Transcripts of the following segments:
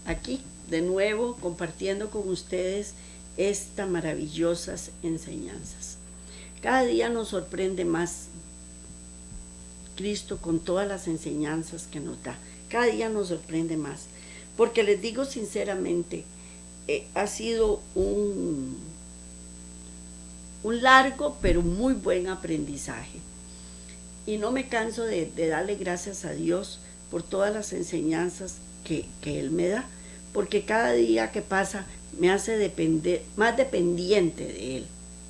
aquí de nuevo compartiendo con ustedes estas maravillosas enseñanzas. Cada día nos sorprende más Cristo con todas las enseñanzas que nos da. Cada día nos sorprende más. Porque les digo sinceramente, ha sido un largo pero muy buen aprendizaje. Y no me canso de darle gracias a Dios por todas las enseñanzas que Él me da, porque cada día que pasa me hace más dependiente de Él,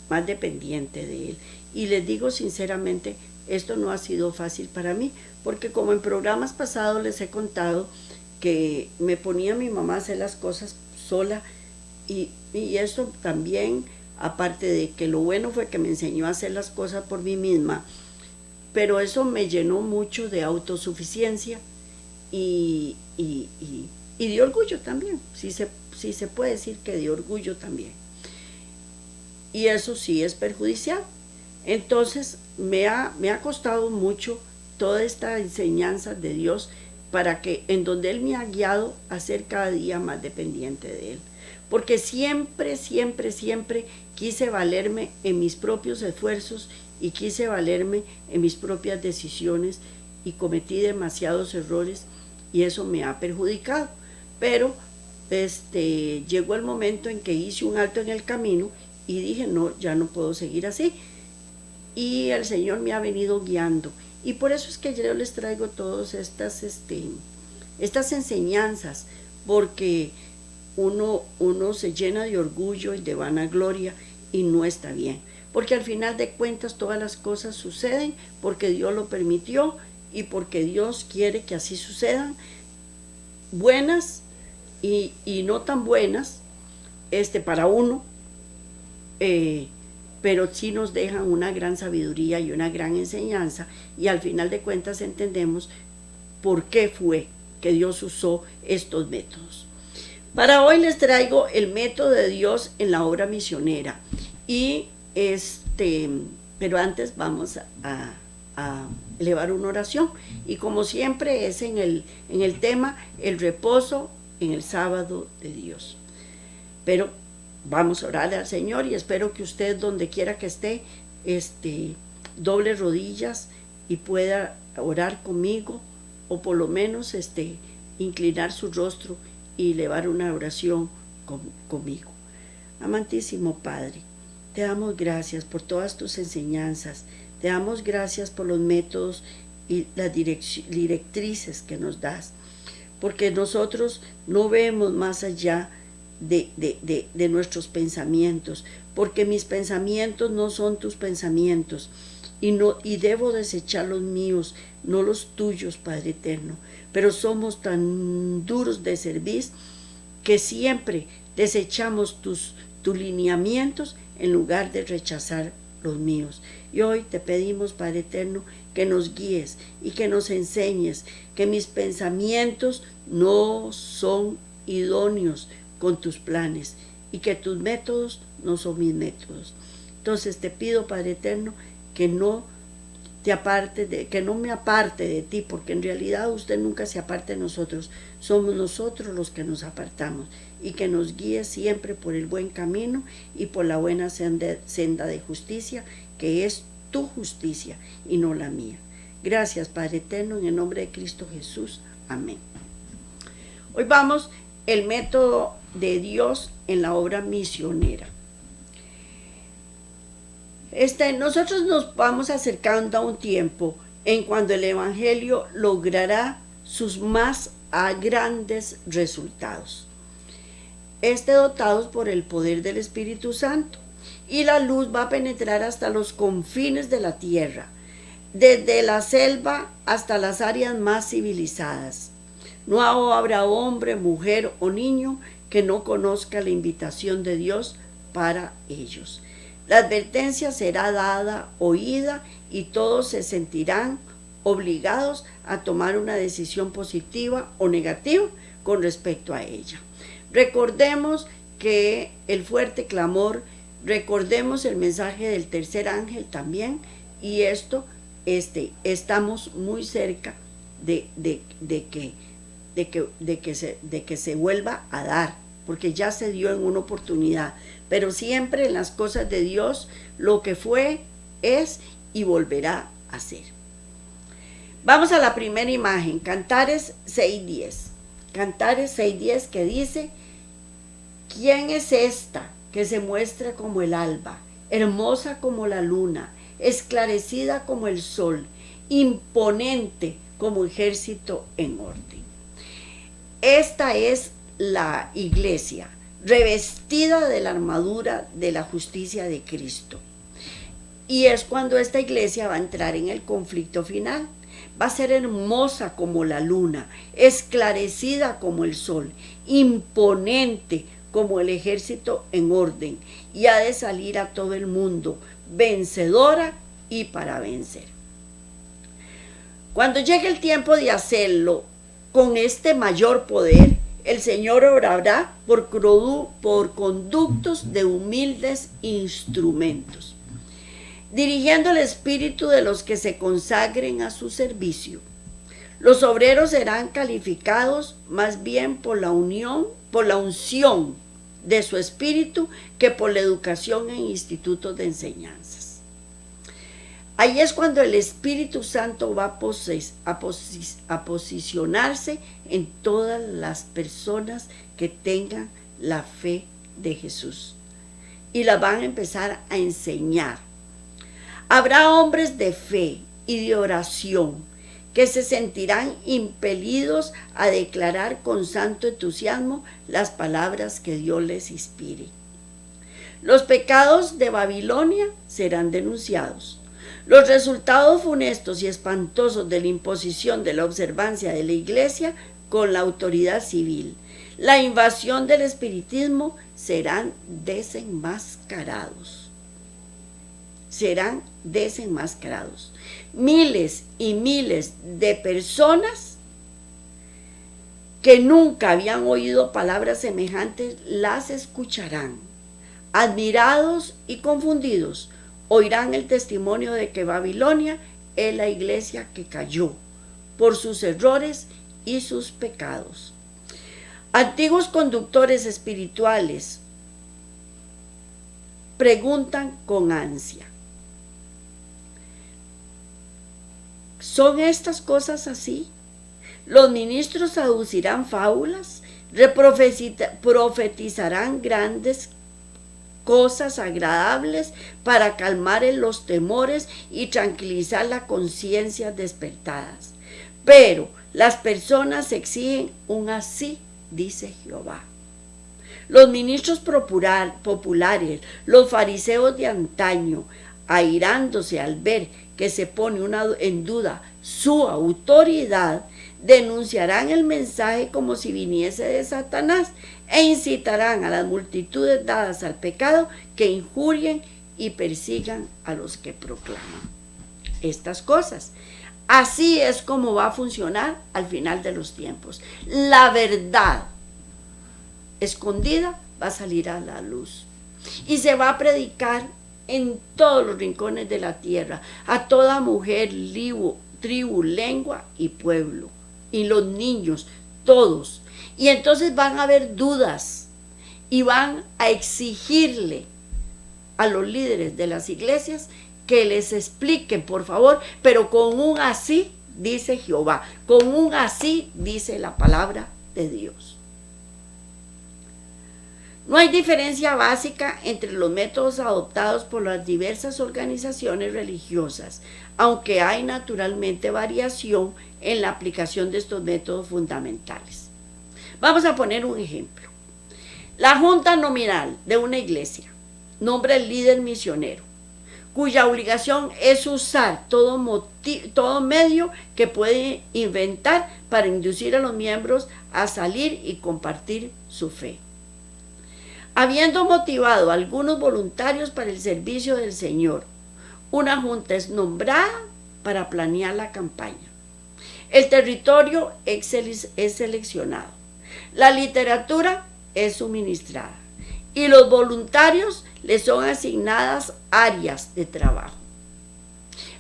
más dependiente de Él. Y les digo sinceramente, esto no ha sido fácil para mí, porque como en programas pasados les he contado que me ponía mi mamá a hacer las cosas sola, y eso también, aparte de que lo bueno fue que me enseñó a hacer las cosas por mí misma, pero eso me llenó mucho de autosuficiencia y de orgullo también, si se puede decir que de orgullo también. Y eso sí es perjudicial. Entonces me ha costado mucho toda esta enseñanza de Dios, para que en donde Él me ha guiado a ser cada día más dependiente de Él. Porque siempre quise valerme en mis propios esfuerzos y quise valerme en mis propias decisiones, y cometí demasiados errores y eso me ha perjudicado. Pero llegó el momento en que hice un alto en el camino y dije, no, ya no puedo seguir así. Y el Señor me ha venido guiando. Y por eso es que yo les traigo todas estas enseñanzas, porque uno se llena de orgullo y de vanagloria y no está bien. Porque al final de cuentas todas las cosas suceden porque Dios lo permitió y porque Dios quiere que así sucedan, buenas y no tan buenas para uno, pero sí nos dejan una gran sabiduría y una gran enseñanza, y al final de cuentas entendemos por qué fue que Dios usó estos métodos. Para hoy les traigo el método de Dios en la obra misionera, y pero antes vamos a elevar una oración, y como siempre es en el tema el reposo en el sábado de Dios. Pero vamos a orar al Señor, y espero que usted, donde quiera que esté, doble rodillas y pueda orar conmigo, o por lo menos inclinar su rostro y elevar una oración conmigo. Amantísimo Padre, te damos gracias por todas tus enseñanzas, te damos gracias por los métodos y las directrices que nos das, porque nosotros no vemos más allá de nuestros pensamientos, porque mis pensamientos no son tus pensamientos, y debo desechar los míos, no los tuyos, Padre eterno. Pero somos tan duros de servir que siempre desechamos tus lineamientos en lugar de rechazar los míos. Y hoy te pedimos, Padre eterno, que nos guíes y que nos enseñes que mis pensamientos no son idóneos con tus planes, y que tus métodos no son mis métodos. Entonces te pido, Padre eterno, que no me aparte de ti, porque en realidad usted nunca se aparte de nosotros, somos nosotros los que nos apartamos, y que nos guíe siempre por el buen camino y por la buena senda de justicia, que es tu justicia y no la mía. Gracias, Padre eterno, en el nombre de Cristo Jesús. Amén. Hoy vamos el método de Dios en la obra misionera. Nosotros nos vamos acercando a un tiempo en cuando el Evangelio logrará sus más grandes resultados. Dotados por el poder del Espíritu Santo, y la luz va a penetrar hasta los confines de la tierra, desde la selva hasta las áreas más civilizadas. No habrá hombre, mujer o niño que no conozca la invitación de Dios para ellos. La advertencia será dada, oída, y todos se sentirán obligados a tomar una decisión positiva o negativa con respecto a ella. Recordemos que el fuerte clamor, recordemos el mensaje del tercer ángel también, y estamos muy cerca de que de que se vuelva a dar, porque ya se dio en una oportunidad, pero siempre en las cosas de Dios lo que fue, es y volverá a ser. Vamos a la primera imagen, Cantares 6:10. Cantares 6:10 que dice: ¿quién es esta que se muestra como el alba, hermosa como la luna, esclarecida como el sol, imponente como ejército en orden? Esta es la iglesia, revestida de la armadura de la justicia de Cristo. Y es cuando esta iglesia va a entrar en el conflicto final. Va a ser hermosa como la luna, esclarecida como el sol, imponente como el ejército en orden, y ha de salir a todo el mundo vencedora y para vencer. Cuando llegue el tiempo de hacerlo con este mayor poder, el Señor obrará por conductos de humildes instrumentos, dirigiendo el espíritu de los que se consagren a su servicio. Los obreros serán calificados más bien por la unción de su espíritu que por la educación en institutos de enseñanzas. Ahí es cuando el Espíritu Santo va a posicionarse en todas las personas que tengan la fe de Jesús, y las van a empezar a enseñar. Habrá hombres de fe y de oración que se sentirán impelidos a declarar con santo entusiasmo las palabras que Dios les inspire. Los pecados de Babilonia serán denunciados. Los resultados funestos y espantosos de la imposición de la observancia de la iglesia con la autoridad civil, la invasión del espiritismo, serán desenmascarados. Miles y miles de personas que nunca habían oído palabras semejantes las escucharán. Admirados y confundidos, oirán el testimonio de que Babilonia es la iglesia que cayó por sus errores y sus pecados. Antiguos conductores espirituales preguntan con ansia: ¿son estas cosas así? Los ministros aducirán fábulas, profetizarán grandes cosas agradables para calmar los temores y tranquilizar las conciencias despertadas. Pero las personas exigen un así, dice Jehová. Los ministros populares, los fariseos de antaño, airándose al ver que se pone en duda su autoridad, denunciarán el mensaje como si viniese de Satanás e incitarán a las multitudes dadas al pecado que injurien y persigan a los que proclaman estas cosas. Así es como va a funcionar al final de los tiempos. La verdad escondida va a salir a la luz y se va a predicar en todos los rincones de la tierra, a toda mujer, tribu, lengua y pueblo, y los niños, todos. Y entonces van a haber dudas y van a exigirle a los líderes de las iglesias que les expliquen, por favor, pero con un así, dice Jehová, con un así, dice la palabra de Dios. No hay diferencia básica entre los métodos adoptados por las diversas organizaciones religiosas, aunque hay naturalmente variación en la aplicación de estos métodos fundamentales. Vamos a poner un ejemplo. La junta nominal de una iglesia nombra el líder misionero, cuya obligación es usar todo medio que puede inventar para inducir a los miembros a salir y compartir su fe. Habiendo motivado a algunos voluntarios para el servicio del Señor, una junta es nombrada para planear la campaña. El territorio es seleccionado. La literatura es suministrada. Y los voluntarios les son asignadas áreas de trabajo.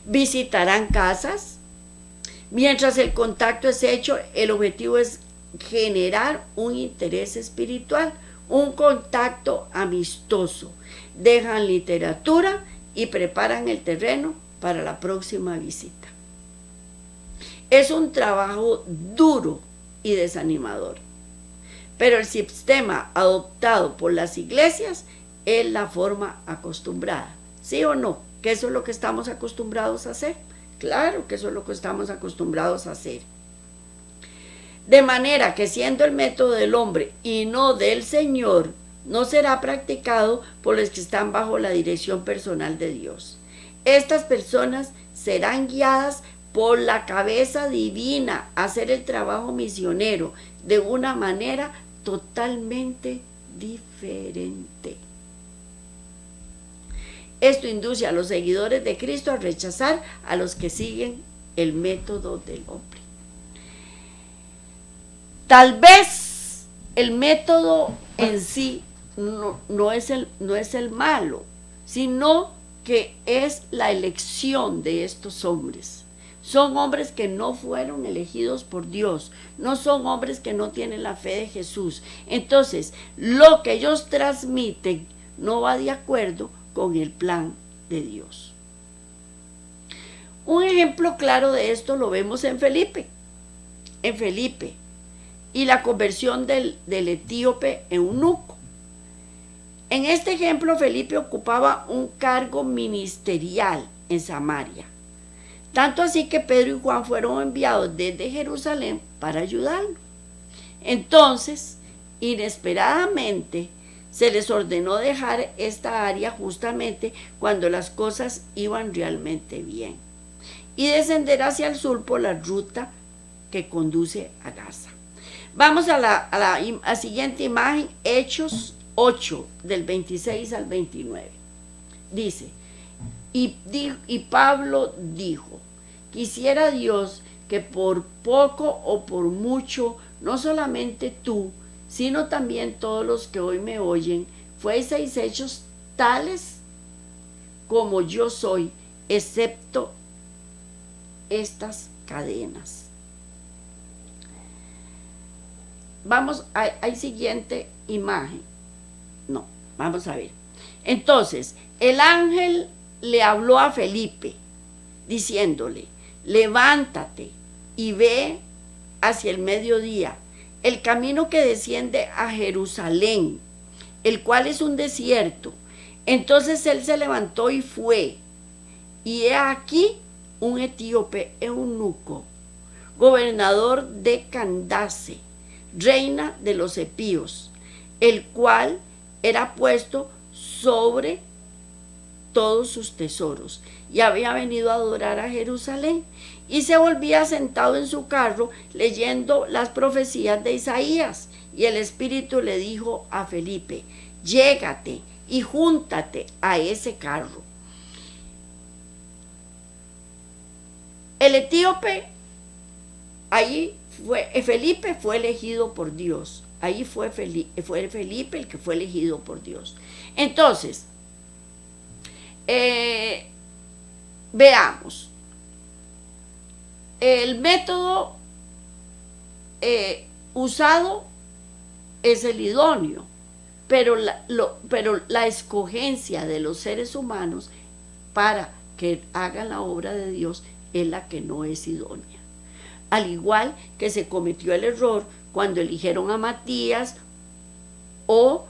Visitarán casas. Mientras el contacto es hecho, el objetivo es generar un interés espiritual, un contacto amistoso. Dejan literatura y preparan el terreno para la próxima visita. Es un trabajo duro y desanimador, pero el sistema adoptado por las iglesias es la forma acostumbrada. ¿Sí o no? ¿Que eso es lo que estamos acostumbrados a hacer? Claro que eso es lo que estamos acostumbrados a hacer. De manera que siendo el método del hombre y no del Señor, no será practicado por los que están bajo la dirección personal de Dios. Estas personas serán guiadas por la cabeza divina a hacer el trabajo misionero de una manera totalmente diferente. Esto induce a los seguidores de Cristo a rechazar a los que siguen el método del hombre. Tal vez el método en sí no es el malo, sino que es la elección de estos hombres. Son hombres que no fueron elegidos por Dios, no son hombres que no tienen la fe de Jesús. Entonces, lo que ellos transmiten no va de acuerdo con el plan de Dios. Un ejemplo claro de esto lo vemos en Felipe. Y la conversión del etíope eunuco. En este ejemplo, Felipe ocupaba un cargo ministerial en Samaria. Tanto así que Pedro y Juan fueron enviados desde Jerusalén para ayudarlo. Entonces, inesperadamente, se les ordenó dejar esta área justamente cuando las cosas iban realmente bien y descender hacia el sur por la ruta que conduce a Gaza. Vamos a la siguiente imagen, Hechos 8, del 26 al 29. Dice, y Pablo dijo, quisiera Dios que por poco o por mucho, no solamente tú, sino también todos los que hoy me oyen, fueseis hechos tales como yo soy, excepto estas cadenas. Vamos, hay siguiente imagen. No, vamos a ver. Entonces, el ángel le habló a Felipe, diciéndole, levántate y ve hacia el mediodía, el camino que desciende a Jerusalén, el cual es un desierto. Entonces él se levantó y fue, y he aquí un etíope eunuco, gobernador de Candace, reina de los epíos, el cual era puesto sobre todos sus tesoros, y había venido a adorar a Jerusalén, y se volvía sentado en su carro leyendo las profecías de Isaías, y el Espíritu le dijo a Felipe, llégate y júntate a ese carro. El etíope, Felipe fue elegido por Dios, ahí fue Felipe el que fue elegido por Dios. Entonces, veamos, el método usado es el idóneo, pero la escogencia de los seres humanos para que hagan la obra de Dios es la que no es idónea. Al igual que se cometió el error cuando eligieron a Matías o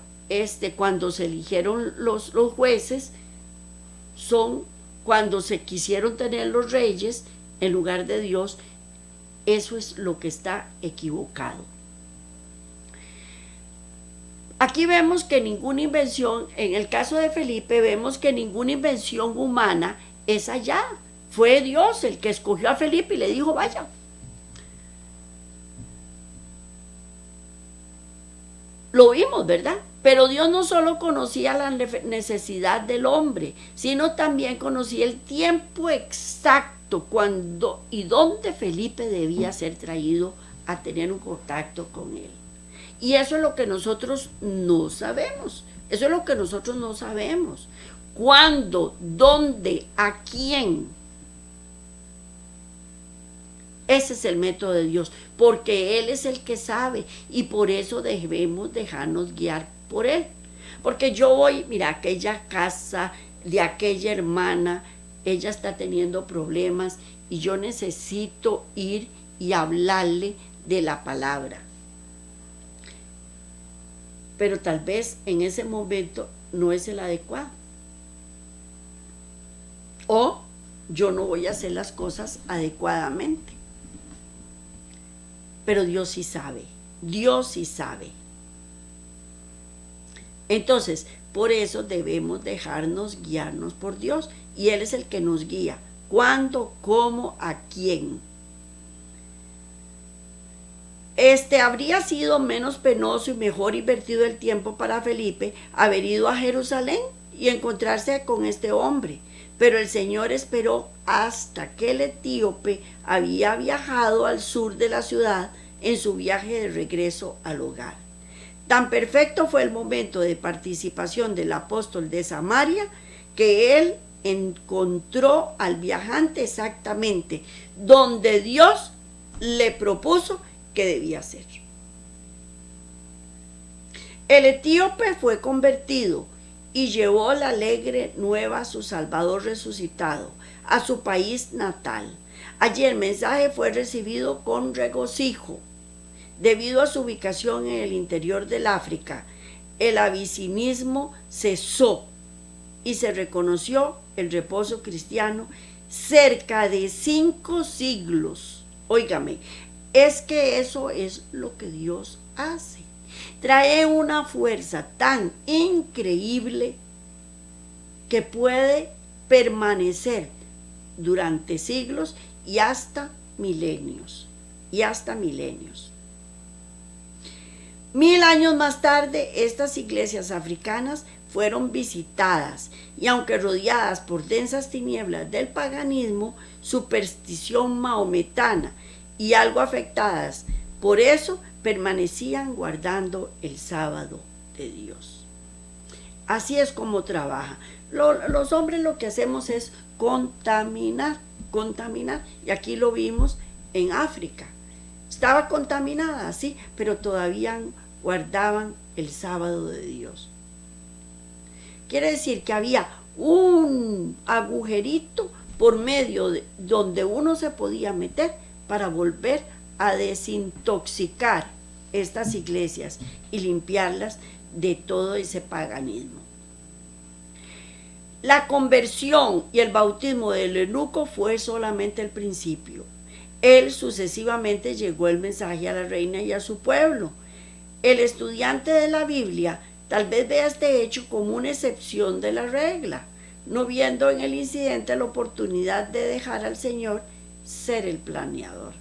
cuando se eligieron los jueces, son cuando se quisieron tener los reyes en lugar de Dios. Eso es lo que está equivocado. Aquí vemos que ninguna invención, en el caso de Felipe, vemos que ninguna invención humana es allá. Fue Dios el que escogió a Felipe y le dijo, vaya. Lo vimos, ¿verdad? Pero Dios no solo conocía la necesidad del hombre, sino también conocía el tiempo exacto cuando y dónde Felipe debía ser traído a tener un contacto con él. Y eso es lo que nosotros no sabemos. Eso es lo que nosotros no sabemos. ¿Cuándo? ¿Dónde? ¿A quién? Ese es el método de Dios, porque Él es el que sabe y por eso debemos dejarnos guiar por Él. Porque yo voy, mira, aquella casa de aquella hermana, ella está teniendo problemas y yo necesito ir y hablarle de la palabra. Pero tal vez en ese momento no es el adecuado. O yo no voy a hacer las cosas adecuadamente. Pero Dios sí sabe, Dios sí sabe. Entonces, por eso debemos dejarnos guiarnos por Dios. Y Él es el que nos guía. ¿Cuándo? ¿Cómo? ¿A quién? Habría sido menos penoso y mejor invertido el tiempo para Felipe haber ido a Jerusalén y encontrarse con este hombre. Pero el Señor esperó hasta que el etíope había viajado al sur de la ciudad en su viaje de regreso al hogar. Tan perfecto fue el momento de participación del apóstol de Samaria que él encontró al viajante exactamente donde Dios le propuso que debía ser. El etíope fue convertido y llevó la alegre nueva a su Salvador resucitado, a su país natal. Allí el mensaje fue recibido con regocijo. Debido a su ubicación en el interior del África, el abisinismo cesó y se reconoció el reposo cristiano cerca de 5 siglos. Óigame, es que eso es lo que Dios hace. Trae una fuerza tan increíble que puede permanecer durante siglos y hasta milenios. 1000 años más tarde, estas iglesias africanas fueron visitadas y aunque rodeadas por densas tinieblas del paganismo, superstición maometana y algo afectadas, por eso permanecían guardando el sábado de Dios. Así es como trabaja. Los hombres lo que hacemos es contaminar, y aquí lo vimos en África. Estaba contaminada, sí, pero todavía guardaban el sábado de Dios. Quiere decir que había un agujerito por medio de donde uno se podía meter para volver a desintoxicar estas iglesias y limpiarlas de todo ese paganismo. La conversión y el bautismo del eunuco fue solamente el principio. Él sucesivamente llegó el mensaje a la reina y a su pueblo. El estudiante de la Biblia tal vez vea este hecho como una excepción de la regla, no viendo en el incidente la oportunidad de dejar al Señor ser el planeador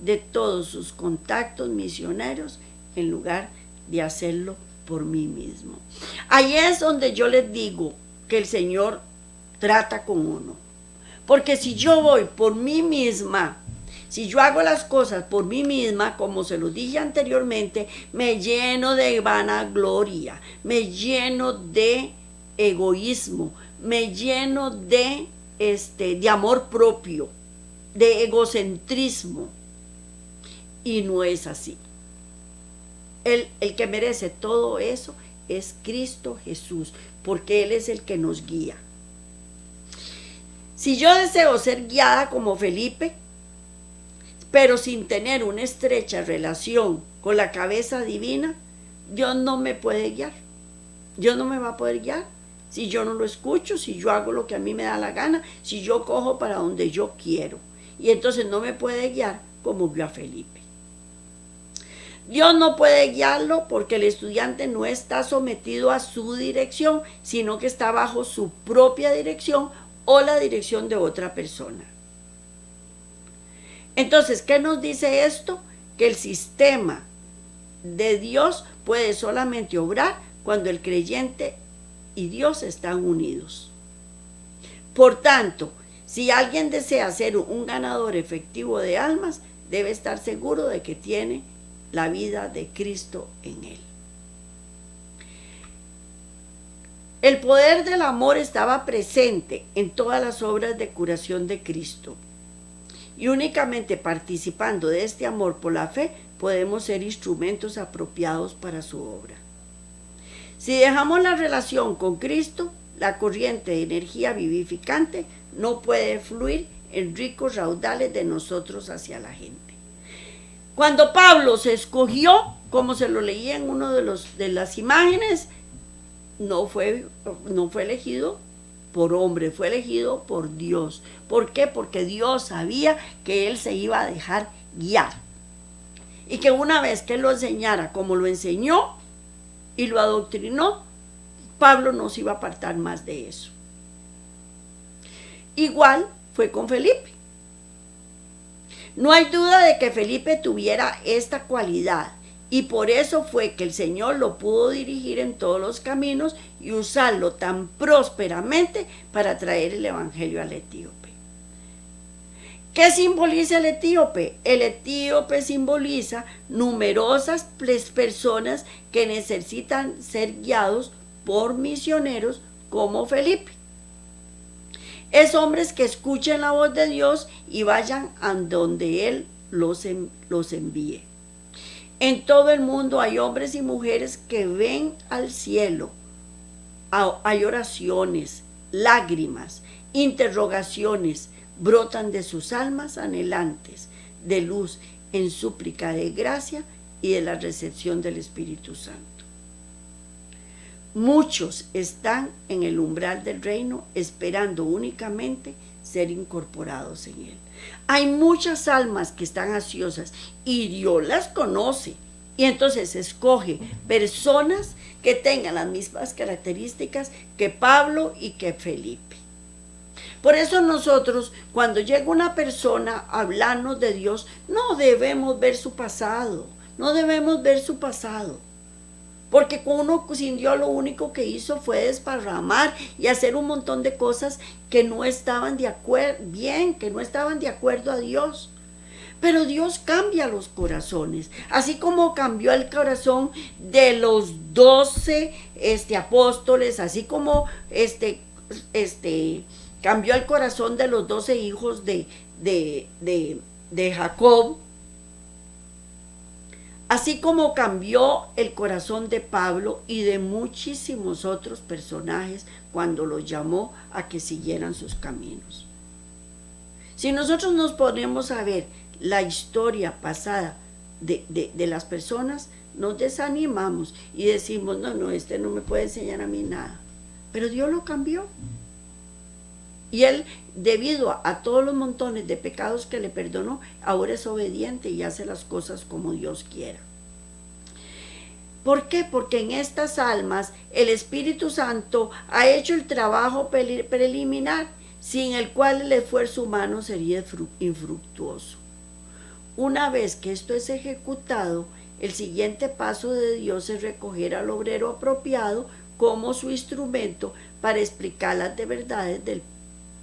de todos sus contactos misioneros en lugar de hacerlo por mí mismo. Ahí es donde yo les digo que el Señor trata con uno. Porque si yo voy por mí misma, si yo hago las cosas por mí misma, como se lo dije anteriormente, me lleno de vanagloria, me lleno de egoísmo, me lleno de amor propio, de egocentrismo. Y no es así. El que merece todo eso es Cristo Jesús, porque Él es el que nos guía. Si yo deseo ser guiada como Felipe, pero sin tener una estrecha relación con la cabeza divina, Dios no me puede guiar. Dios no me va a poder guiar si yo no lo escucho, si yo hago lo que a mí me da la gana, si yo cojo para donde yo quiero. Y entonces no me puede guiar como guió a Felipe. Dios no puede guiarlo porque el estudiante no está sometido a su dirección, sino que está bajo su propia dirección o la dirección de otra persona. Entonces, ¿qué nos dice esto? Que el sistema de Dios puede solamente obrar cuando el creyente y Dios están unidos. Por tanto, si alguien desea ser un ganador efectivo de almas, debe estar seguro de que tiene la vida de Cristo en él. El poder del amor estaba presente en todas las obras de curación de Cristo. y únicamente participando de este amor por la fe podemos ser instrumentos apropiados para su obra. Si dejamos la relación con Cristo, la corriente de energía vivificante no puede fluir en ricos raudales de nosotros hacia la gente. Cuando Pablo se escogió, como se lo leía en uno de las imágenes, no fue elegido por hombre, fue elegido por Dios. ¿Por qué? Porque Dios sabía que él se iba a dejar guiar. Y que una vez que él lo enseñara como lo enseñó y lo adoctrinó, Pablo no se iba a apartar más de eso. Igual fue con Felipe. No hay duda de que Felipe tuviera esta cualidad y por eso fue que el Señor lo pudo dirigir en todos los caminos y usarlo tan prósperamente para traer el evangelio al etíope. ¿Qué simboliza el etíope? El etíope simboliza numerosas personas que necesitan ser guiados por misioneros como Felipe. Es hombres que escuchen la voz de Dios y vayan a donde Él los envíe. En todo el mundo hay hombres y mujeres que ven al cielo. Hay oraciones, lágrimas, interrogaciones, brotan de sus almas anhelantes de luz en súplica de gracia y de la recepción del Espíritu Santo. Muchos están en el umbral del reino esperando únicamente ser incorporados en él. Hay muchas almas que están ansiosas y Dios las conoce y entonces escoge personas que tengan las mismas características que Pablo y que Felipe. Por eso nosotros, cuando llega una persona a hablarnos de Dios, no debemos ver su pasado, porque uno sin Dios lo único que hizo fue desparramar y hacer un montón de cosas que no estaban de acuerdo a Dios. Pero Dios cambia los corazones, así como cambió el corazón de los 12 apóstoles, así como cambió el corazón de los 12 hijos de Jacob, así como cambió el corazón de Pablo y de muchísimos otros personajes cuando los llamó a que siguieran sus caminos. Si nosotros nos ponemos a ver la historia pasada de las personas, nos desanimamos y decimos, no, este no me puede enseñar a mí nada. Pero Dios lo cambió. Y él, debido a todos los montones de pecados que le perdonó, ahora es obediente y hace las cosas como Dios quiera. ¿Por qué? Porque en estas almas el Espíritu Santo ha hecho el trabajo preliminar, sin el cual el esfuerzo humano sería infructuoso. Una vez que esto es ejecutado, el siguiente paso de Dios es recoger al obrero apropiado como su instrumento para explicar las verdades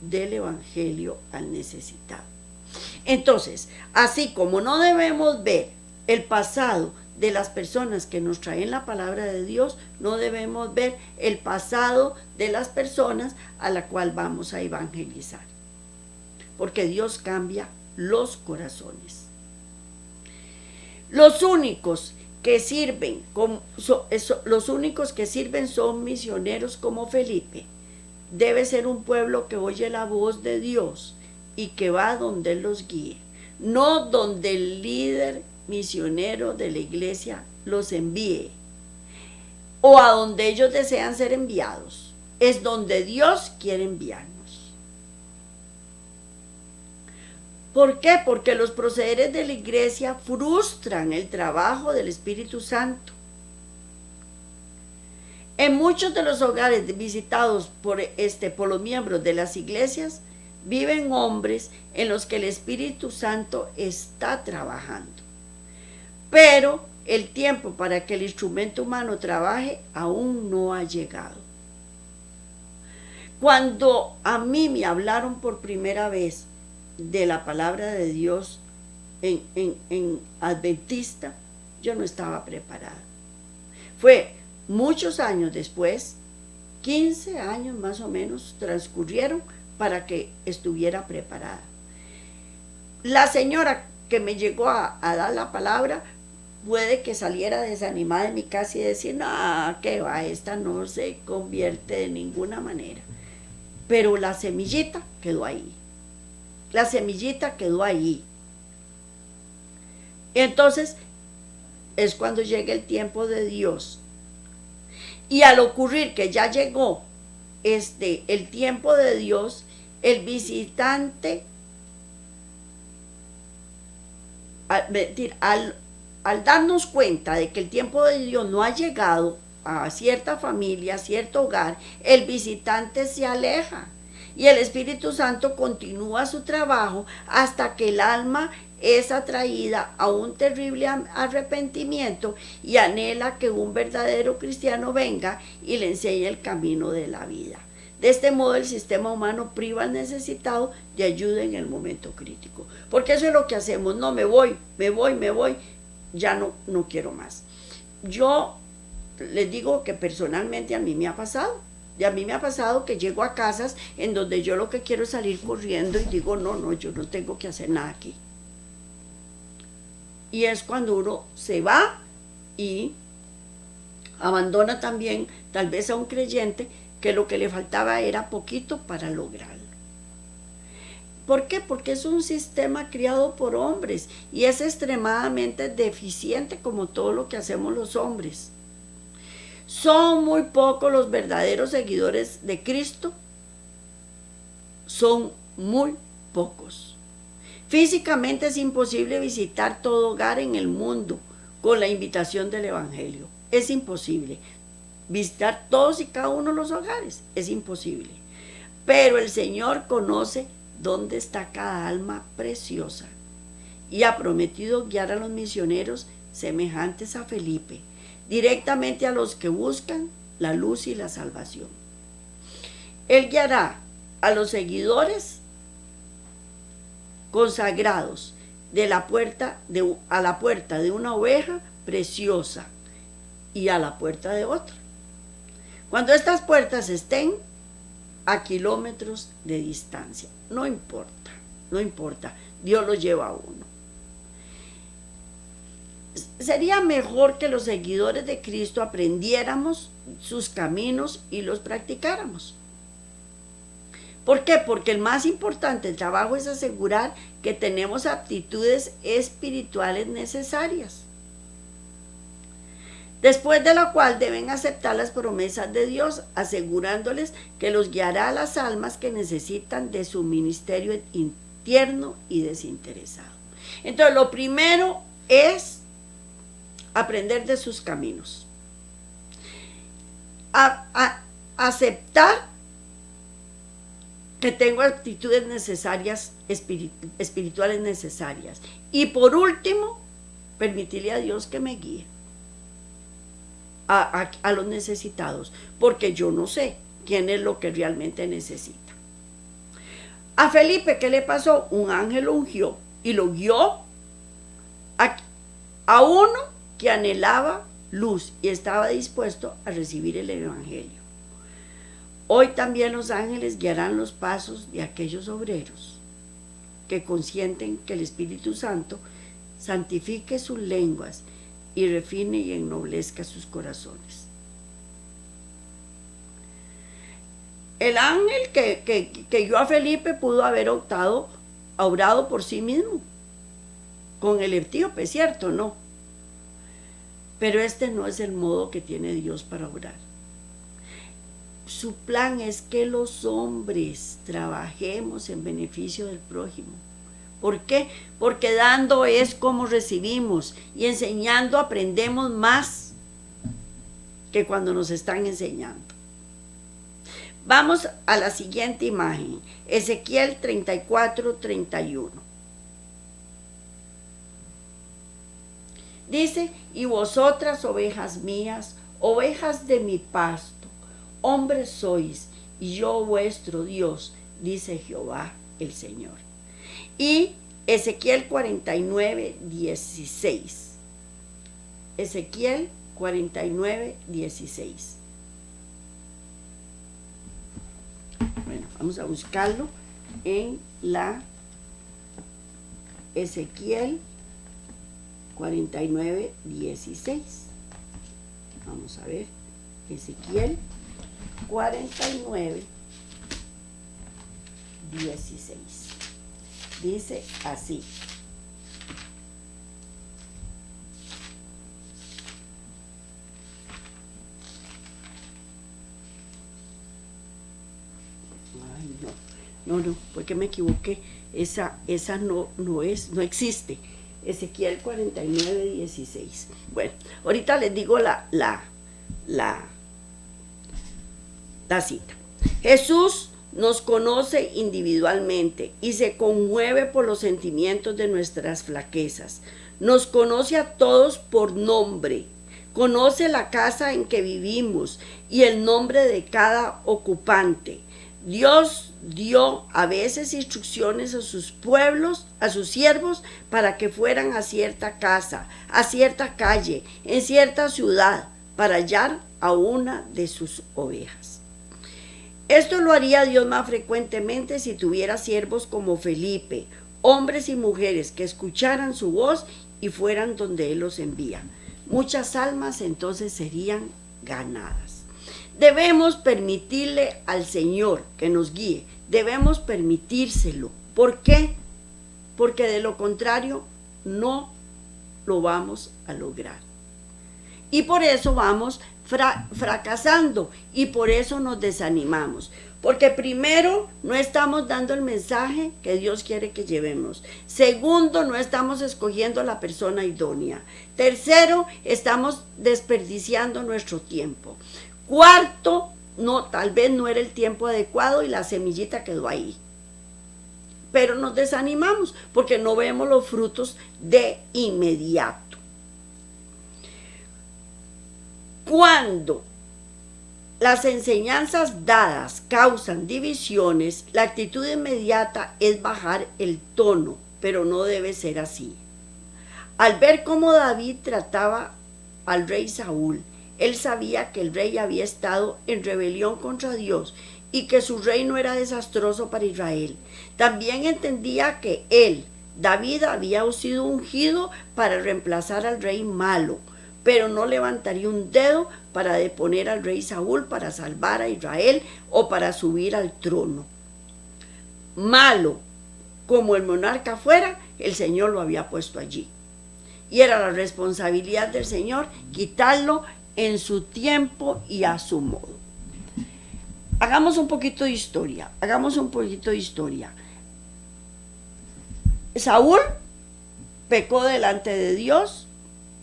del evangelio al necesitado. Entonces, así como no debemos ver el pasado de las personas que nos traen la palabra de Dios, no debemos ver el pasado de las personas a la cual vamos a evangelizar, porque Dios cambia los corazones. Los únicos que sirven son misioneros como Felipe. Debe ser un pueblo que oye la voz de Dios y que va donde Él los guíe, no donde el líder misionero de la iglesia los envíe o a donde ellos desean ser enviados. Es donde Dios quiere enviarnos. ¿Por qué? Porque los procederes de la iglesia frustran el trabajo del Espíritu Santo. En muchos de los hogares visitados por los miembros de las iglesias, viven hombres en los que el Espíritu Santo está trabajando. Pero el tiempo para que el instrumento humano trabaje aún no ha llegado. Cuando a mí me hablaron por primera vez de la palabra de Dios en Adventista, yo no estaba preparada. Fue muchos años después, 15 años más o menos transcurrieron para que estuviera preparada. La señora que me llegó a dar la palabra puede que saliera desanimada de mi casa y decir, no, que va, esta no se convierte de ninguna manera. Pero la semillita quedó ahí. La semillita quedó ahí. Entonces es cuando llega el tiempo de Dios. Y al ocurrir que ya llegó el tiempo de Dios, el visitante, al darnos cuenta de que el tiempo de Dios no ha llegado a cierta familia, a cierto hogar, el visitante se aleja y el Espíritu Santo continúa su trabajo hasta que el alma es atraída a un terrible arrepentimiento y anhela que un verdadero cristiano venga y le enseñe el camino de la vida. De este modo el sistema humano priva al necesitado de ayuda en el momento crítico. Porque eso es lo que hacemos. No, me voy, ya no quiero más. Yo les digo que personalmente a mí me ha pasado. Y a mí me ha pasado que llego a casas en donde yo lo que quiero es salir corriendo y digo, no, yo no tengo que hacer nada aquí. Y es cuando uno se va y abandona también tal vez a un creyente que lo que le faltaba era poquito para lograrlo. ¿Por qué? Porque es un sistema criado por hombres y es extremadamente deficiente como todo lo que hacemos los hombres. Son muy pocos los verdaderos seguidores de Cristo. Son muy pocos. Físicamente es imposible visitar todo hogar en el mundo con la invitación del Evangelio. Es imposible. Visitar todos y cada uno de los hogares es imposible. Pero el Señor conoce dónde está cada alma preciosa y ha prometido guiar a los misioneros semejantes a Felipe, directamente a los que buscan la luz y la salvación. Él guiará a los seguidores consagrados a la puerta de una oveja preciosa y a la puerta de otra. Cuando estas puertas estén a kilómetros de distancia, no importa, Dios lo lleva a uno. Sería mejor que los seguidores de Cristo aprendiéramos sus caminos y los practicáramos. ¿Por qué? Porque el más importante trabajo es asegurar que tenemos aptitudes espirituales necesarias, después de la cual deben aceptar las promesas de Dios, asegurándoles que los guiará a las almas que necesitan de su ministerio tierno y desinteresado. Entonces, lo primero es aprender de sus caminos, aceptar que tengo actitudes necesarias, espirituales necesarias, y por último, permitirle a Dios que me guíe a los necesitados, porque yo no sé quién es lo que realmente necesita. A Felipe, ¿qué le pasó? Un ángel lo ungió y lo guió a uno que anhelaba luz y estaba dispuesto a recibir el evangelio. Hoy también los ángeles guiarán los pasos de aquellos obreros que consienten que el Espíritu Santo santifique sus lenguas y refine y ennoblezca sus corazones. El ángel que guió a Felipe pudo haber obrado por sí mismo con el etíope, ¿cierto? No. Pero este no es el modo que tiene Dios para obrar. Su plan es que los hombres trabajemos en beneficio del prójimo. ¿Por qué? Porque dando es como recibimos y enseñando aprendemos más que cuando nos están enseñando. Vamos a la siguiente imagen, Ezequiel 34:31. Dice, y vosotras, ovejas mías, ovejas de mi pasto, hombres sois, y yo vuestro Dios, dice Jehová el Señor. Y Ezequiel 49:16. Ezequiel 49:16. Bueno, vamos a buscarlo en la Ezequiel 49, 16. Vamos a ver, Ezequiel 49, 16. Dice así. Ay, no, porque me equivoqué. Esa no existe. Ezequiel 49, 16. Bueno, ahorita les digo la cita. Jesús nos conoce individualmente y se conmueve por los sentimientos de nuestras flaquezas. Nos conoce a todos por nombre. Conoce la casa en que vivimos y el nombre de cada ocupante. Dios dio a veces instrucciones a sus pueblos, a sus siervos, para que fueran a cierta casa, a cierta calle, en cierta ciudad, para hallar a una de sus ovejas. Esto lo haría Dios más frecuentemente si tuviera siervos como Felipe, hombres y mujeres que escucharan su voz y fueran donde Él los envía. Muchas almas entonces serían ganadas. Debemos permitirle al Señor que nos guíe, debemos permitírselo. ¿Por qué? Porque de lo contrario no lo vamos a lograr. Y por eso vamos fracasando y por eso nos desanimamos. Porque primero, no estamos dando el mensaje que Dios quiere que llevemos. Segundo, no estamos escogiendo la persona idónea. Tercero, estamos desperdiciando nuestro tiempo. Cuarto, tal vez no era el tiempo adecuado y la semillita quedó ahí. Pero nos desanimamos porque no vemos los frutos de inmediato. Cuando las enseñanzas dadas causan divisiones, la actitud inmediata es bajar el tono, pero no debe ser así. Al ver cómo David trataba al rey Saúl, él sabía que el rey había estado en rebelión contra Dios y que su reino era desastroso para Israel. También entendía que David, había sido ungido para reemplazar al rey malo, pero no levantaría un dedo para deponer al rey Saúl, para salvar a Israel o para subir al trono. Malo como el monarca fuera, el Señor lo había puesto allí. Y era la responsabilidad del Señor quitarlo en su tiempo y a su modo. Hagamos un poquito de historia. Saúl pecó delante de Dios.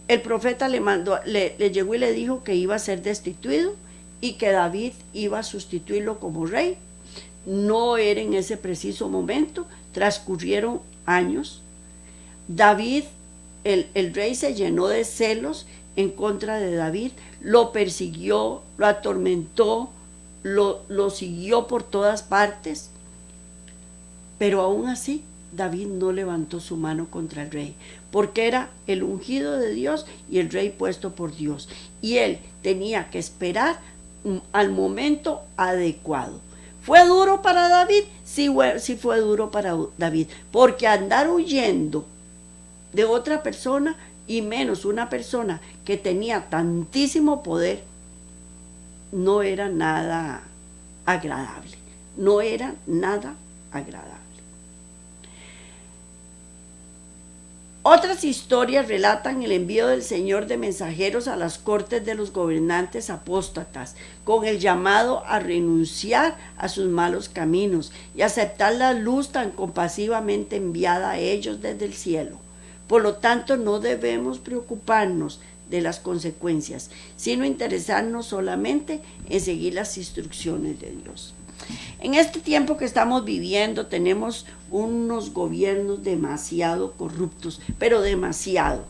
El profeta le llegó y le dijo que iba a ser destituido y que David iba a sustituirlo como rey. No era en ese preciso momento. Transcurrieron años. David, el rey, se llenó de celos en contra de David, lo persiguió, lo atormentó, lo siguió por todas partes, pero aún así David no levantó su mano contra el rey, porque era el ungido de Dios y el rey puesto por Dios, y él tenía que esperar al momento adecuado. ¿Fue duro para David? Sí fue duro para David, porque andar huyendo de otra persona, y menos una persona que tenía tantísimo poder, no era nada agradable. Otras historias relatan el envío del Señor de mensajeros a las cortes de los gobernantes apóstatas, con el llamado a renunciar a sus malos caminos y aceptar la luz tan compasivamente enviada a ellos desde el cielo. Por lo tanto, no debemos preocuparnos de las consecuencias, sino interesarnos solamente en seguir las instrucciones de Dios. En este tiempo que estamos viviendo tenemos unos gobiernos demasiado corruptos, pero demasiado.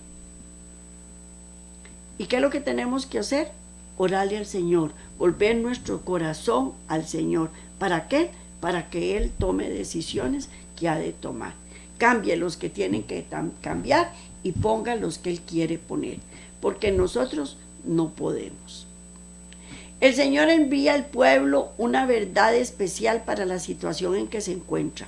¿Y qué es lo que tenemos que hacer? Orarle al Señor, volver nuestro corazón al Señor. ¿Para qué? Para que Él tome decisiones que ha de tomar. Cambie los que tienen que cambiar y ponga los que Él quiere poner, porque nosotros no podemos. El Señor envía al pueblo una verdad especial para la situación en que se encuentra.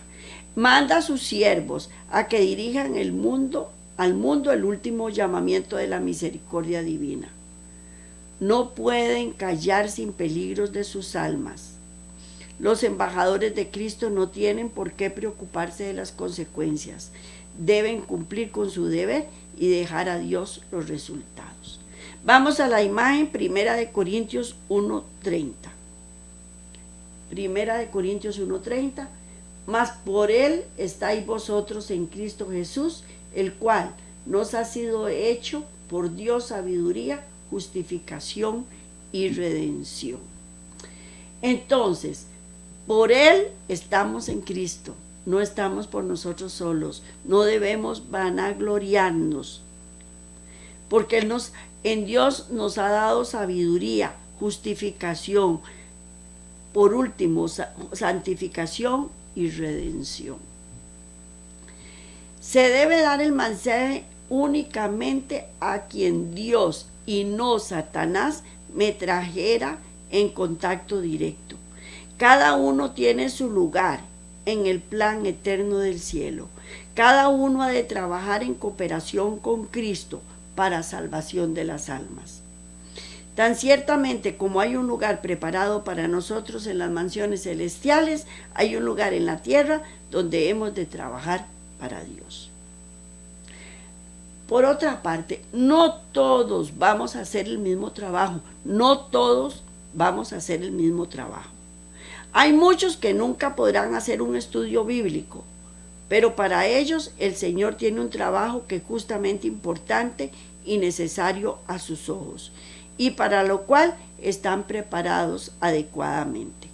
Manda a sus siervos a que dirijan al mundo el último llamamiento de la misericordia divina. No pueden callar sin peligros de sus almas. Los embajadores de Cristo no tienen por qué preocuparse de las consecuencias. Deben cumplir con su deber y dejar a Dios los resultados. Vamos a la imagen, 1 Corintios 1:30. 1 Corintios 1:30. Mas por él estáis vosotros en Cristo Jesús, el cual nos ha sido hecho por Dios sabiduría, justificación y redención. Entonces, por él estamos en Cristo, no estamos por nosotros solos, no debemos vanagloriarnos, porque en Dios nos ha dado sabiduría, justificación, por último, santificación y redención. Se debe dar el mensaje únicamente a quien Dios y no Satanás me trajera en contacto directo. Cada uno tiene su lugar en el plan eterno del cielo. Cada uno ha de trabajar en cooperación con Cristo para salvación de las almas. Tan ciertamente como hay un lugar preparado para nosotros en las mansiones celestiales, hay un lugar en la tierra donde hemos de trabajar para Dios. Por otra parte, no todos vamos a hacer el mismo trabajo, no todos vamos a hacer el mismo trabajo. Hay muchos que nunca podrán hacer un estudio bíblico, pero para ellos el Señor tiene un trabajo que es justamente importante y necesario a sus ojos, y para lo cual están preparados adecuadamente.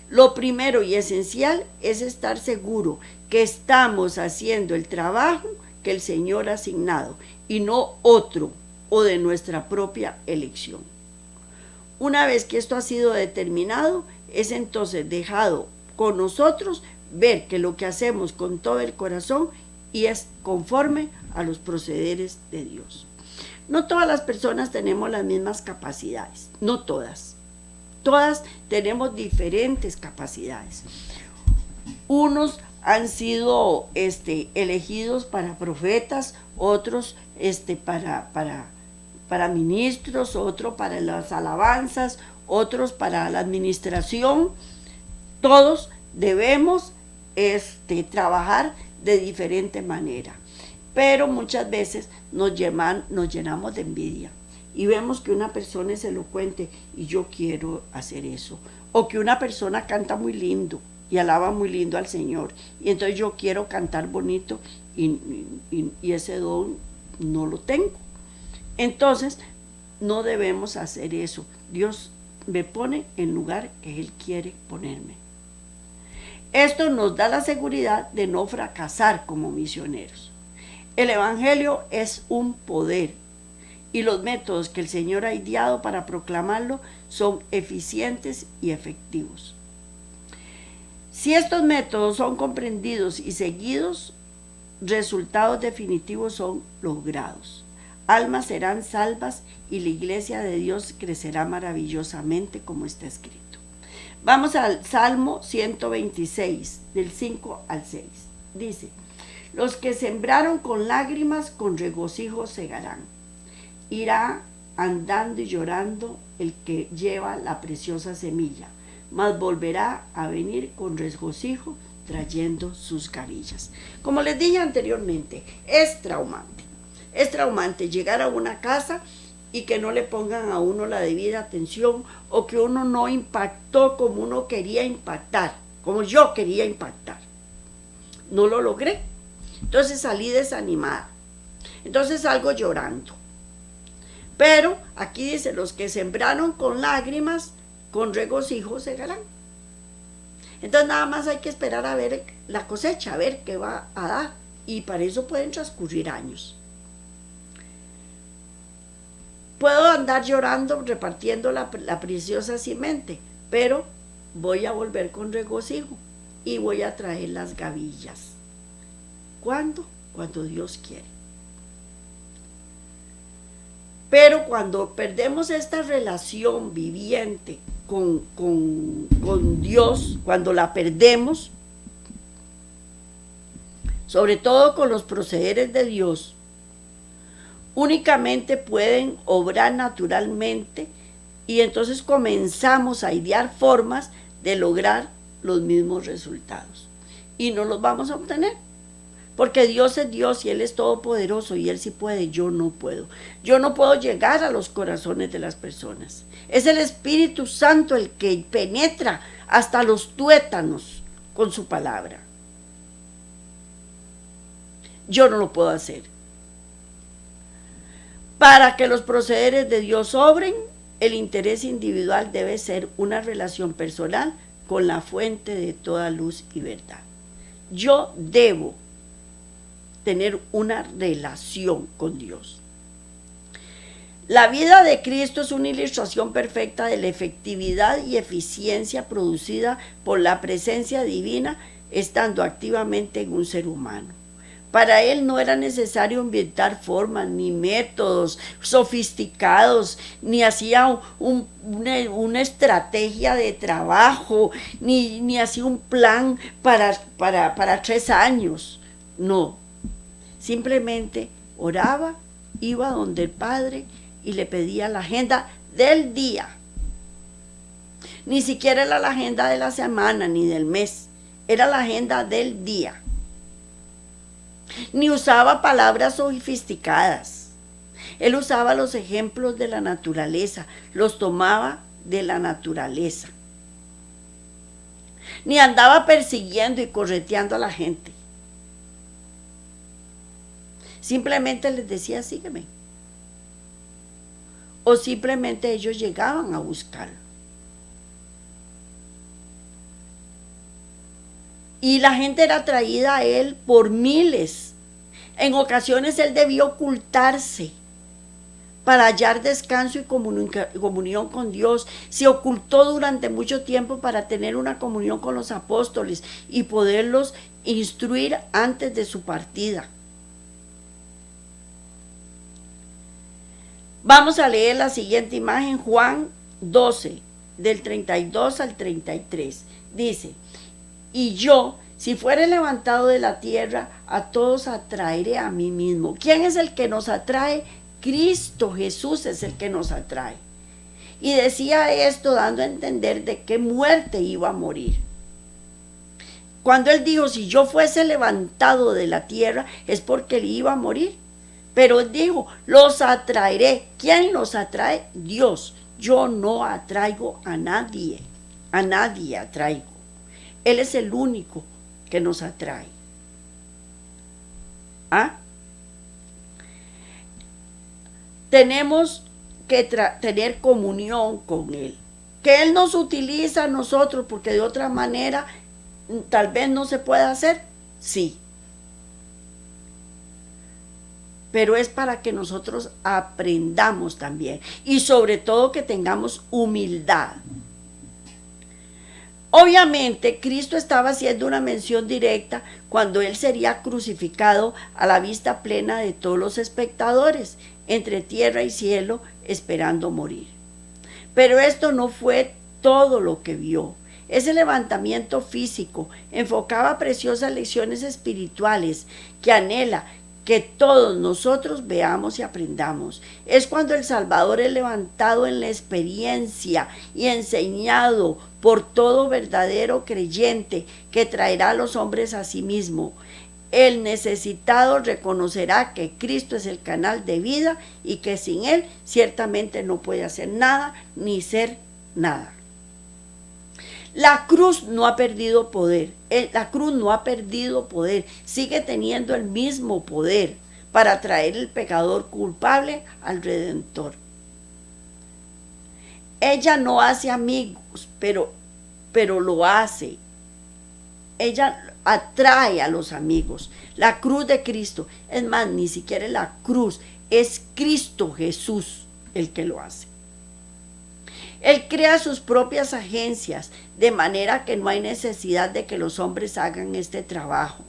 Lo primero y esencial es estar seguro que estamos haciendo el trabajo que el Señor ha asignado y no otro o de nuestra propia elección. Una vez que esto ha sido determinado, es entonces dejado con nosotros ver que lo que hacemos con todo el corazón y es conforme a los procederes de Dios. No todas las personas tenemos las mismas capacidades, no todas. Todas tenemos diferentes capacidades. Unos han sido elegidos para profetas, otros para ministros, otros para las alabanzas, otros para la administración. Todos debemos trabajar de diferente manera. Pero muchas veces nos llenamos de envidia y vemos que una persona es elocuente y yo quiero hacer eso. O que una persona canta muy lindo y alaba muy lindo al Señor y entonces yo quiero cantar bonito y ese don no lo tengo. Entonces no debemos hacer eso. Dios me pone en lugar que Él quiere ponerme. Esto nos da la seguridad de no fracasar como misioneros. El Evangelio es un poder y los métodos que el Señor ha ideado para proclamarlo son eficientes y efectivos. Si estos métodos son comprendidos y seguidos, resultados definitivos son logrados. Almas serán salvas y la iglesia de Dios crecerá maravillosamente como está escrito. Vamos al Salmo 126, del 5 al 6. Dice: los que sembraron con lágrimas, con regocijo segarán. Irá andando y llorando el que lleva la preciosa semilla, mas volverá a venir con regocijo trayendo sus gavillas. Como les dije anteriormente, es traumante. Es traumante llegar a una casa y que no le pongan a uno la debida atención o que uno no impactó como uno quería impactar, como yo quería impactar. No lo logré. Entonces salí desanimada. Entonces salgo llorando. Pero aquí dice: los que sembraron con lágrimas, con regocijo segarán. Entonces nada más hay que esperar a ver la cosecha, a ver qué va a dar. Y para eso pueden transcurrir años. Puedo andar llorando repartiendo la preciosa simiente, pero voy a volver con regocijo y voy a traer las gavillas. ¿Cuándo? Cuando Dios quiere. Pero cuando perdemos esta relación viviente con Dios, cuando la perdemos, sobre todo con los procederes de Dios, únicamente pueden obrar naturalmente y entonces comenzamos a idear formas de lograr los mismos resultados. Y no los vamos a obtener, porque Dios es Dios y Él es todopoderoso y Él sí puede, yo no puedo. Yo no puedo llegar a los corazones de las personas. Es el Espíritu Santo el que penetra hasta los tuétanos con su palabra. Yo no lo puedo hacer. Para que los procederes de Dios obren, el interés individual debe ser una relación personal con la fuente de toda luz y verdad. Yo debo tener una relación con Dios. La vida de Cristo es una ilustración perfecta de la efectividad y eficiencia producida por la presencia divina estando activamente en un ser humano. Para él no era necesario inventar formas ni métodos sofisticados, ni hacía una estrategia de trabajo, ni hacía un plan para 3 años. No, simplemente oraba, iba donde el Padre y le pedía la agenda del día. Ni siquiera era la agenda de la semana ni del mes, era la agenda del día. Ni usaba palabras sofisticadas. Él usaba los ejemplos de la naturaleza, los tomaba de la naturaleza. Ni andaba persiguiendo y correteando a la gente. Simplemente les decía, sígueme. O simplemente ellos llegaban a buscarlo. Y la gente era atraída a él por miles. En ocasiones él debió ocultarse para hallar descanso y comunión con Dios. Se ocultó durante mucho tiempo para tener una comunión con los apóstoles y poderlos instruir antes de su partida. Vamos a leer la siguiente imagen, Juan 12, del 32 al 33. Dice: y yo, si fuere levantado de la tierra, a todos atraeré a mí mismo. ¿Quién es el que nos atrae? Cristo Jesús es el que nos atrae. Y decía esto dando a entender de qué muerte iba a morir. Cuando él dijo, si yo fuese levantado de la tierra, es porque él iba a morir. Pero él dijo, los atraeré. ¿Quién los atrae? Dios. Yo no atraigo a nadie atraigo. Él es el único que nos atrae. Tenemos que tener comunión con Él. Que Él nos utiliza a nosotros porque de otra manera tal vez no se pueda hacer. Sí. Pero es para que nosotros aprendamos también. Y sobre todo que tengamos humildad. Obviamente, Cristo estaba haciendo una mención directa cuando Él sería crucificado a la vista plena de todos los espectadores, entre tierra y cielo, esperando morir. Pero esto no fue todo lo que vio. Ese levantamiento físico enfocaba preciosas lecciones espirituales que anhela que todos nosotros veamos y aprendamos. Es cuando el Salvador es levantado en la experiencia y enseñado por todo verdadero creyente que traerá a los hombres a sí mismo. El necesitado reconocerá que Cristo es el canal de vida y que sin Él ciertamente no puede hacer nada ni ser nada. La cruz no ha perdido poder. La cruz no ha perdido poder. Sigue teniendo el mismo poder para traer el pecador culpable al Redentor. Ella no hace amigos, pero lo hace. Ella atrae a los amigos. La cruz de Cristo, es más, ni siquiera la cruz, es Cristo Jesús el que lo hace. Él crea sus propias agencias, de manera que no hay necesidad de que los hombres hagan este trabajo.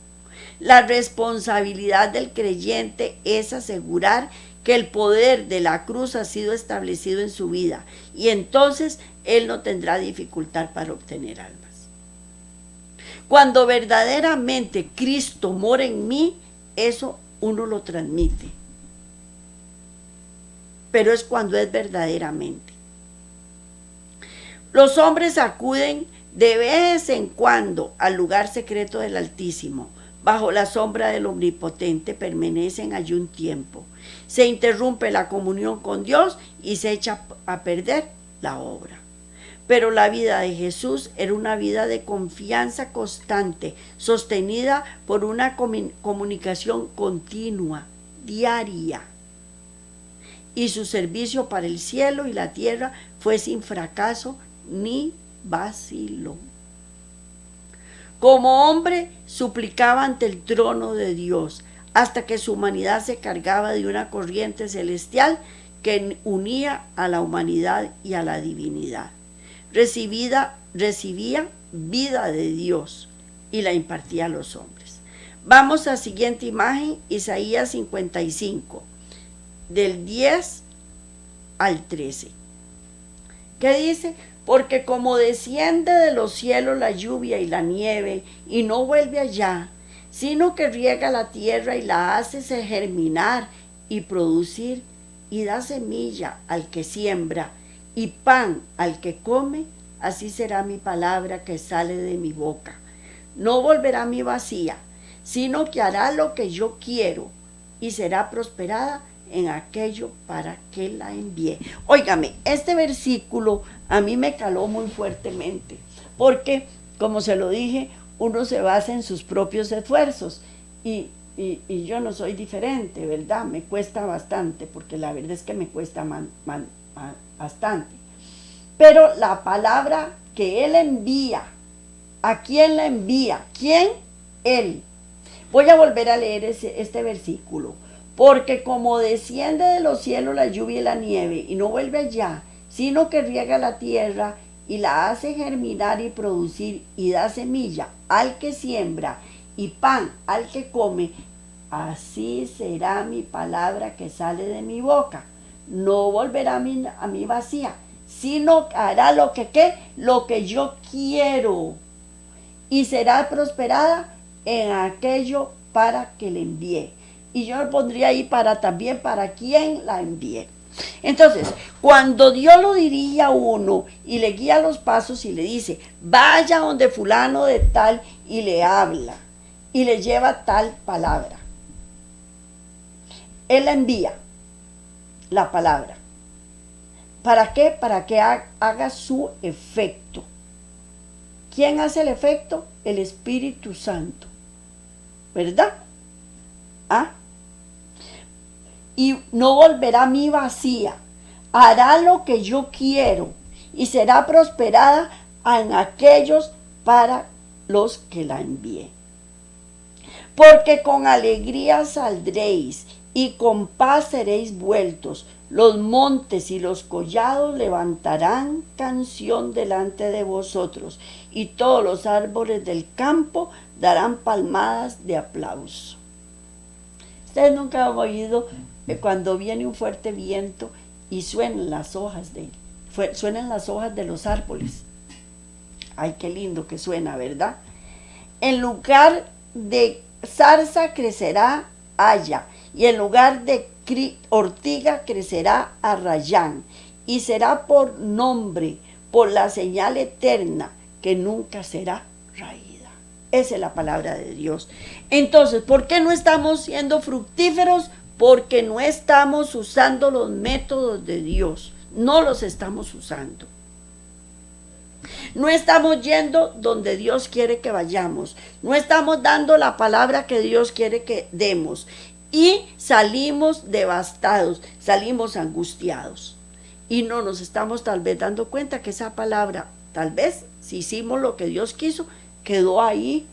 La responsabilidad del creyente es asegurar que el poder de la cruz ha sido establecido en su vida, y entonces él no tendrá dificultad para obtener almas. Cuando verdaderamente Cristo mora en mí, eso uno lo transmite. Pero es cuando es verdaderamente. Los hombres acuden de vez en cuando al lugar secreto del Altísimo. Bajo la sombra del Omnipotente permanecen allí un tiempo. Se interrumpe la comunión con Dios y se echa a perder la obra. Pero la vida de Jesús era una vida de confianza constante, sostenida por una comunicación continua, diaria. Y su servicio para el cielo y la tierra fue sin fracaso ni vaciló. Como hombre, suplicaba ante el trono de Dios, hasta que su humanidad se cargaba de una corriente celestial que unía a la humanidad y a la divinidad. Recibía vida de Dios y la impartía a los hombres. Vamos a la siguiente imagen, Isaías 55, del 10 al 13. ¿Qué dice? Porque como desciende de los cielos la lluvia y la nieve, y no vuelve allá, sino que riega la tierra y la hace germinar y producir, y da semilla al que siembra, y pan al que come, así será mi palabra que sale de mi boca. No volverá a mí vacía, sino que hará lo que yo quiero, y será prosperada en aquello para que la envíe. Óigame, este versículo a mí me caló muy fuertemente, porque, como se lo dije, uno se basa en sus propios esfuerzos, y yo no soy diferente, ¿verdad? Me cuesta bastante, porque la verdad es que me cuesta bastante. Pero la palabra que Él envía, ¿a quién la envía? ¿Quién? Él. Voy a volver a leer este versículo. Porque como desciende de los cielos la lluvia y la nieve, y no vuelve allá, sino que riega la tierra y la hace germinar y producir, y da semilla al que siembra y pan al que come, así será mi palabra que sale de mi boca. No volverá a mí vacía, sino hará lo que yo quiero, y será prosperada en aquello para que le envíe. Y yo lo pondría ahí también para quien la envíe. Entonces, cuando Dios lo dirige a uno y le guía los pasos y le dice, vaya donde fulano de tal, y le habla y le lleva tal palabra, Él la envía la palabra. ¿Para qué? Para que haga su efecto. ¿Quién hace el efecto? El Espíritu Santo, ¿verdad? ¿Ah? Y no volverá a mí vacía, hará lo que yo quiero, y será prosperada en aquellos para los que la envié. Porque con alegría saldréis, y con paz seréis vueltos. Los montes y los collados levantarán canción delante de vosotros, y todos los árboles del campo darán palmadas de aplauso. Ustedes nunca han oído cuando viene un fuerte viento y suenan las hojas de los árboles. Ay, qué lindo que suena, ¿verdad? En lugar de zarza crecerá haya, y en lugar de ortiga crecerá arrayán, y será por nombre, por la señal eterna, que nunca será raída. Esa es la palabra de Dios. Entonces, ¿por qué no estamos siendo fructíferos? Porque no estamos usando los métodos de Dios. No los estamos usando. No estamos yendo donde Dios quiere que vayamos. No estamos dando la palabra que Dios quiere que demos. Y salimos devastados, salimos angustiados. Y no nos estamos tal vez dando cuenta que esa palabra, tal vez si hicimos lo que Dios quiso, quedó ahí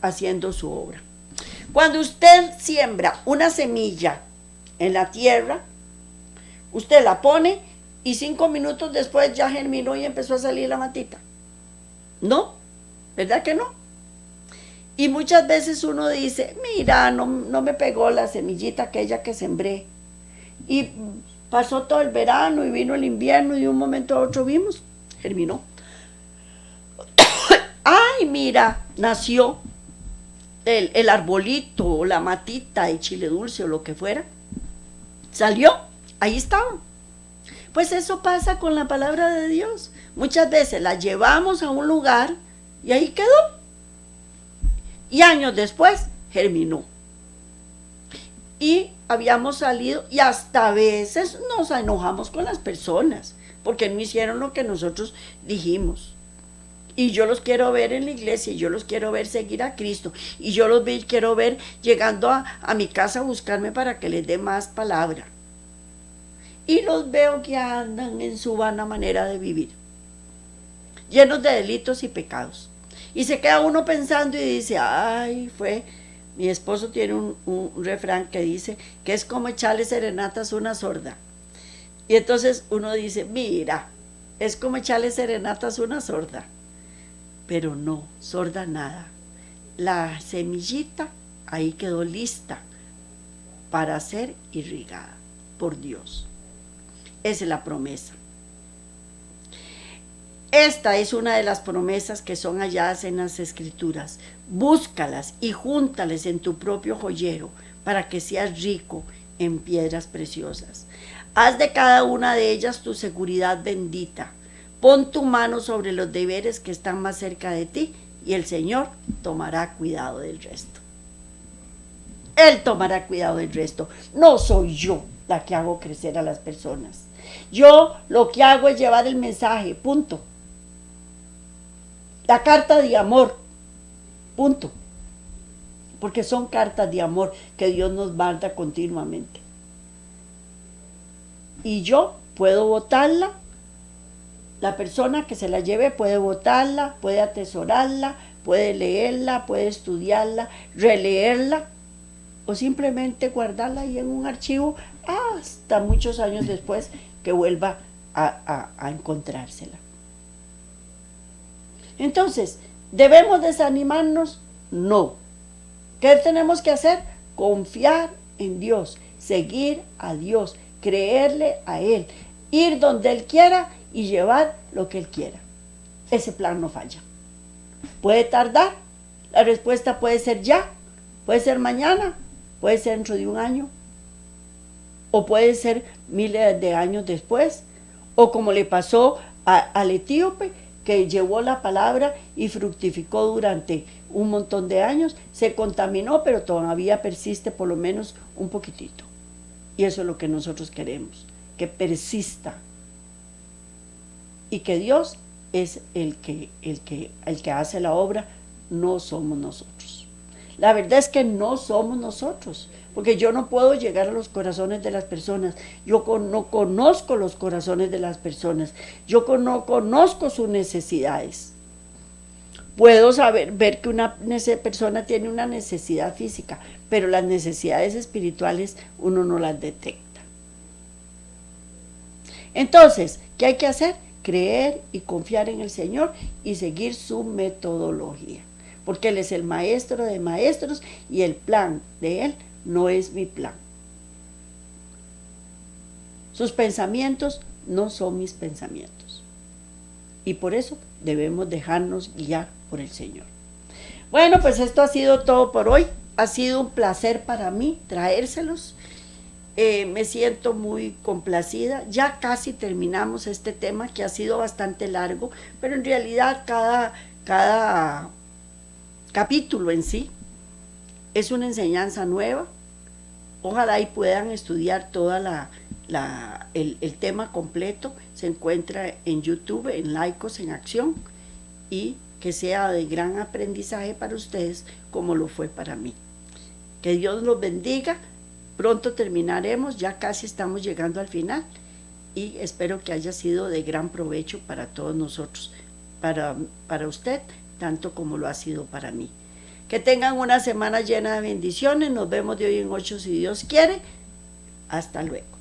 haciendo su obra. Cuando usted siembra una semilla en la tierra, usted la pone y 5 minutos después ya germinó y empezó a salir la matita. ¿No? ¿Verdad que no? Y muchas veces uno dice, mira, no me pegó la semillita aquella que sembré. Y pasó todo el verano y vino el invierno y de un momento a otro vimos, germinó. ay, mira, nació el arbolito o la matita de chile dulce o lo que fuera. Salió, ahí estaba. Pues eso pasa con la palabra de Dios. Muchas veces la llevamos a un lugar y ahí quedó. Y años después germinó. Y habíamos salido y hasta a veces nos enojamos con las personas porque no hicieron lo que nosotros dijimos. Y yo los quiero ver en la iglesia, y yo los quiero ver seguir a Cristo, y yo los quiero ver llegando a mi casa a buscarme para que les dé más palabra. Y los veo que andan en su vana manera de vivir, llenos de delitos y pecados. Y se queda uno pensando y dice, ay, mi esposo tiene un refrán que dice que es como echarle serenatas a una sorda. Y entonces uno dice, mira, es como echarle serenatas a una sorda. Pero no, sorda nada. La semillita ahí quedó lista para ser irrigada por Dios. Esa es la promesa. Esta es una de las promesas que son halladas en las Escrituras. Búscalas y júntales en tu propio joyero para que seas rico en piedras preciosas. Haz de cada una de ellas tu seguridad bendita. Pon tu mano sobre los deberes que están más cerca de ti y el Señor tomará cuidado del resto. Él tomará cuidado del resto. No soy yo la que hago crecer a las personas. Yo lo que hago es llevar el mensaje, punto. La carta de amor, punto. Porque son cartas de amor que Dios nos manda continuamente. Y yo puedo botarla. La persona que se la lleve puede botarla, puede atesorarla, puede leerla, puede estudiarla, releerla o simplemente guardarla ahí en un archivo hasta muchos años después que vuelva a encontrársela. Entonces, ¿debemos desanimarnos? No. ¿Qué tenemos que hacer? Confiar en Dios, seguir a Dios, creerle a Él, ir donde Él quiera y llevar lo que Él quiera. Ese plan no falla. Puede tardar, la respuesta puede ser ya, puede ser mañana, puede ser dentro de un año, o puede ser miles de años después, o como le pasó al etíope, que llevó la palabra y fructificó durante un montón de años, se contaminó, pero todavía persiste por lo menos un poquitito. Y eso es lo que nosotros queremos, que persista. Y que Dios es el que hace la obra, no somos nosotros. La verdad es que no somos nosotros, porque yo no puedo llegar a los corazones de las personas. Yo no conozco los corazones de las personas. Yo no conozco sus necesidades. Puedo ver que una persona tiene una necesidad física, pero las necesidades espirituales uno no las detecta. Entonces, ¿qué hay que hacer? Creer y confiar en el Señor y seguir su metodología, porque Él es el maestro de maestros y el plan de Él no es mi plan. Sus pensamientos no son mis pensamientos y por eso debemos dejarnos guiar por el Señor. Bueno, pues esto ha sido todo por hoy. Ha sido un placer para mí traérselos. Me siento muy complacida. Ya casi terminamos este tema que ha sido bastante largo, pero en realidad cada capítulo en sí es una enseñanza nueva. Ojalá y puedan estudiar toda el tema completo. Se encuentra en YouTube, en Laicos en Acción, y que sea de gran aprendizaje para ustedes como lo fue para mí. Que Dios los bendiga. Pronto terminaremos, ya casi estamos llegando al final y espero que haya sido de gran provecho para todos nosotros, para usted, tanto como lo ha sido para mí. Que tengan una semana llena de bendiciones. Nos vemos de hoy en 8 si Dios quiere. Hasta luego.